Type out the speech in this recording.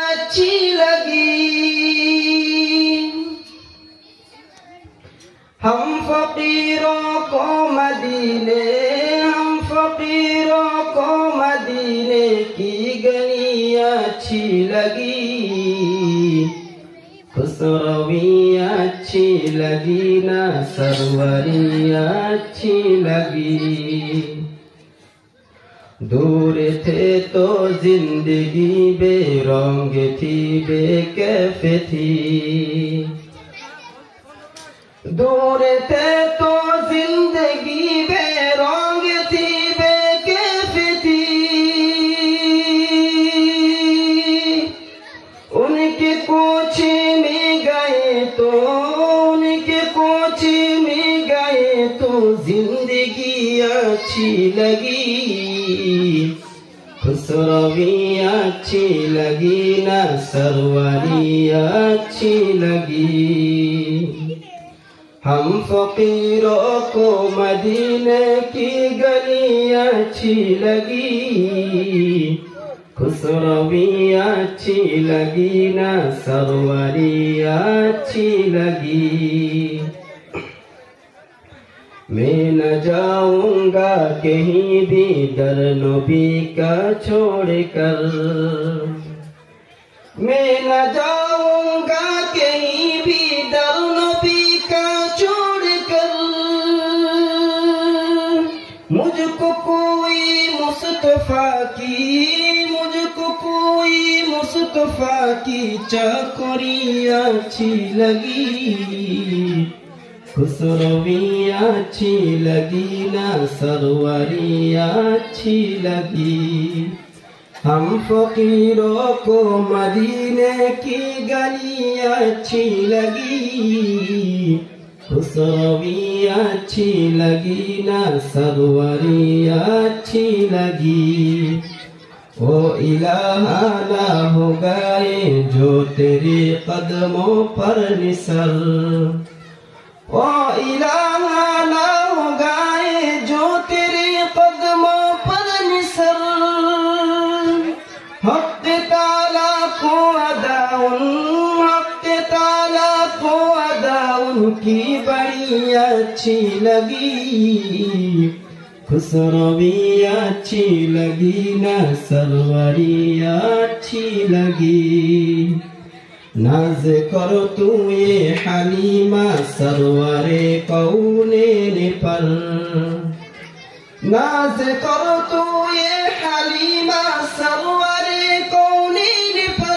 अच्छी लगी। हम फकीरों को मदीने, हम फकीरों को मदीने की गलियां अच्छी लगी। खुसरवियाँ अच्छी लगी ना सरवरियाँ अच्छी लगी। दूर थे तो जिंदगी बेरंग थी बेकैफ थी। दूर थे तो जिंदगी बेरंग थी बेकैफ थी। उनके कोचे में गए तो, उनके कोचे में गए तो जिंदगी अच्छी लगी। खुसरवियाँ अच्छी लगी ना सरवरियाँ अच्छी लगी। हम फकीरों को मदीने की गलियां अच्छी लगी। खुसरवियाँ अच्छी लगी ना सरवरियाँ अच्छी लगी। मैं न जाऊंगा कहीं भी दर नबी का छोड़कर। मैं न जाऊंगा कहीं भी दर नबी का छोड़कर। मुझको कोई मुस्तफा की, मुझको कोई मुस्तफा की चाकरियाँ अच्छी लगी। खुसरवियाँ अच्छी लगी ना सरवरियाँ अच्छी लगी। हम फकीरों को मदीने की गलियां अच्छी लगी। खुसरवियाँ अच्छी लगी ना सरवरियाँ अच्छी लगी। ओ इलाहा ना हो गए जो तेरे कदमों पर निसर। ओ इलाहा ना हो गए जो तेरे कदमों पर निसर। हक़ ताला को अदाउन, हक़ ताला को अदाउन की बड़ी अच्छी लगी। खुसरवियाँ अच्छी लगी ना सरवरियाँ अच्छी लगी। नाज करो तू ये हलीमा सरवरे कौनैन पर। नाज करो तू ये हलीमा सरवरे कौनैन